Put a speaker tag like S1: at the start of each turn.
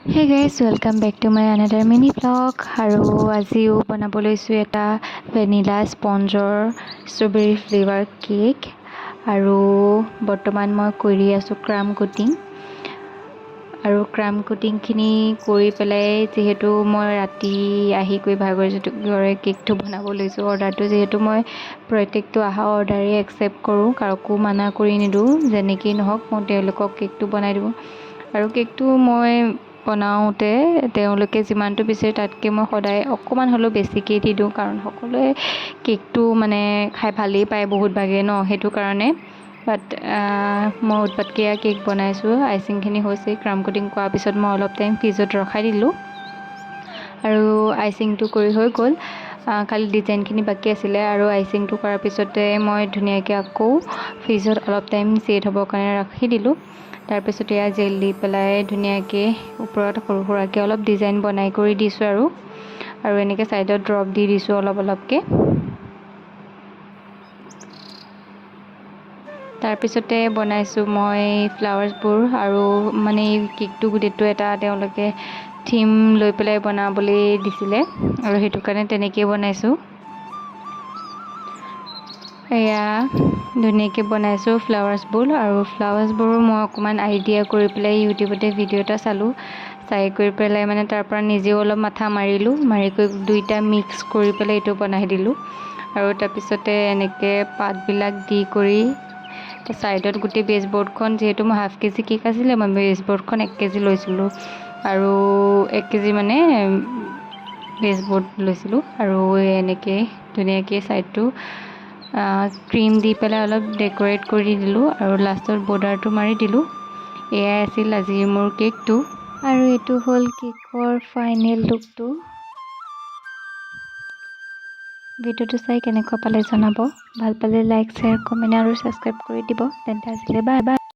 S1: Hey guys, welcome back to my another mini vlog. আৰু আজিও বনাব লৈছোঁ এটা ভেনিলা স্পঞ্জৰ ষ্ট্ৰবেৰী ফ্লেভাৰ কেক আৰু বৰ্তমান মই কৰি আছোঁ ক্ৰাম কোটিং আৰু ক্ৰাম কোটিংখিনি কৰি পেলাই যিহেতু মই ৰাতি আহি গৈ ভাগৰে কেকটো বনাব লৈছোঁ। অৰ্ডাৰটো যিহেতু মই প্ৰত্যেকটো অহা অৰ্ডাৰেই একচেপ্ট কৰোঁ, কাকো মানা কৰি নিদিওঁ, যেনেকেই নহওক মই তেওঁলোকক কেকটো বনাই দিওঁ। আৰু কেকটো মই বনাওঁতে তেওঁলোকে যিমানটো বিচাৰে তাতকৈ মই সদায় অকণমান হ'লেও বেছিকৈ দি দিওঁ, কাৰণ সকলোৱে কেকটো মানে খাই ভালেই পায় বহুত ভাগে ন, সেইটো কাৰণে। বাট মই উৎপাতকৈ কেক বনাইছোঁ। আইচিংখিনি হৈছে, ক্ৰাম কোটিং কৰাৰ পিছত মই অলপ টাইম ফ্ৰিজত ৰখাই দিলোঁ আৰু আইচিংটো কৰি হৈ গ'ল। খালি ডিজাইনখিনি বাকী আছিলে আৰু আইচিংটো কৰাৰ পিছতে মই ধুনীয়াকৈ আকৌ ফ্ৰিজত অলপ টাইম ছেট হ'বৰ কাৰণে ৰাখি দিলোঁ। তাৰপিছত এয়া জেল দি পেলাই ধুনীয়াকৈ ওপৰত সৰু সুৰাকৈ অলপ ডিজাইন বনাই কৰি দিছোঁ আৰু এনেকৈ ছাইডত ড্ৰপ দি দিছোঁ অলপ অলপকৈ। তাৰপিছতে বনাইছোঁ মই ফ্লাৱাৰ্ছবোৰ আৰু মানে এই কেকটো গোটেইটো এটা তেওঁলোকে থিম লৈ পেলাই বনাবলৈ দিছিলে আৰু সেইটো কাৰণে তেনেকৈয়ে বনাইছোঁ। এয়া ধুনীয়াকৈ বনাইছোঁ ফ্লাৱাৰ্ছবোৰ, আৰু ফ্লাৱাৰ্ছবোৰো মই অকণমান আইডিয়া কৰি পেলাই ইউটিউবতে ভিডিঅ' এটা চাই কৰি পেলাই মানে তাৰ পৰা নিজেও অলপ মাথা মাৰি কৰি দুইটা মিক্স কৰি পেলাই এইটো বনাই দিলোঁ। আৰু তাৰপিছতে এনেকৈ পাতবিলাক দি কৰি ছাইডত গোটেই বেছবৰ্ডখন, যিহেতু মই হাফ কেজি কেক আছিলে, মই বেছবৰ্ডখন 1 কেজি লৈছিলোঁ আৰু 1 কেজি মানে বেছবৰ্ড লৈছিলোঁ। আৰু এনেকৈ ধুনীয়াকৈ ছাইডটো ক্ৰীম দি পেলাই অলপ ডেক'ৰেট কৰি দিলোঁ আৰু লাষ্টত বৰ্ডাৰটো মাৰি দিলোঁ। এয়াই আছিল আজিৰ মোৰ কেকটো, আৰু এইটো হ'ল কেকৰ ফাইনেল লুকটো। ভিডিঅ'টো চাই কেনেকুৱা পালে জনাব। ভাল পালে লাইক, শ্বেয়াৰ, কমেণ্ট আৰু ছাবস্ক্ৰাইব কৰি দিব। তেন্তে আজিলৈ বাই বাই।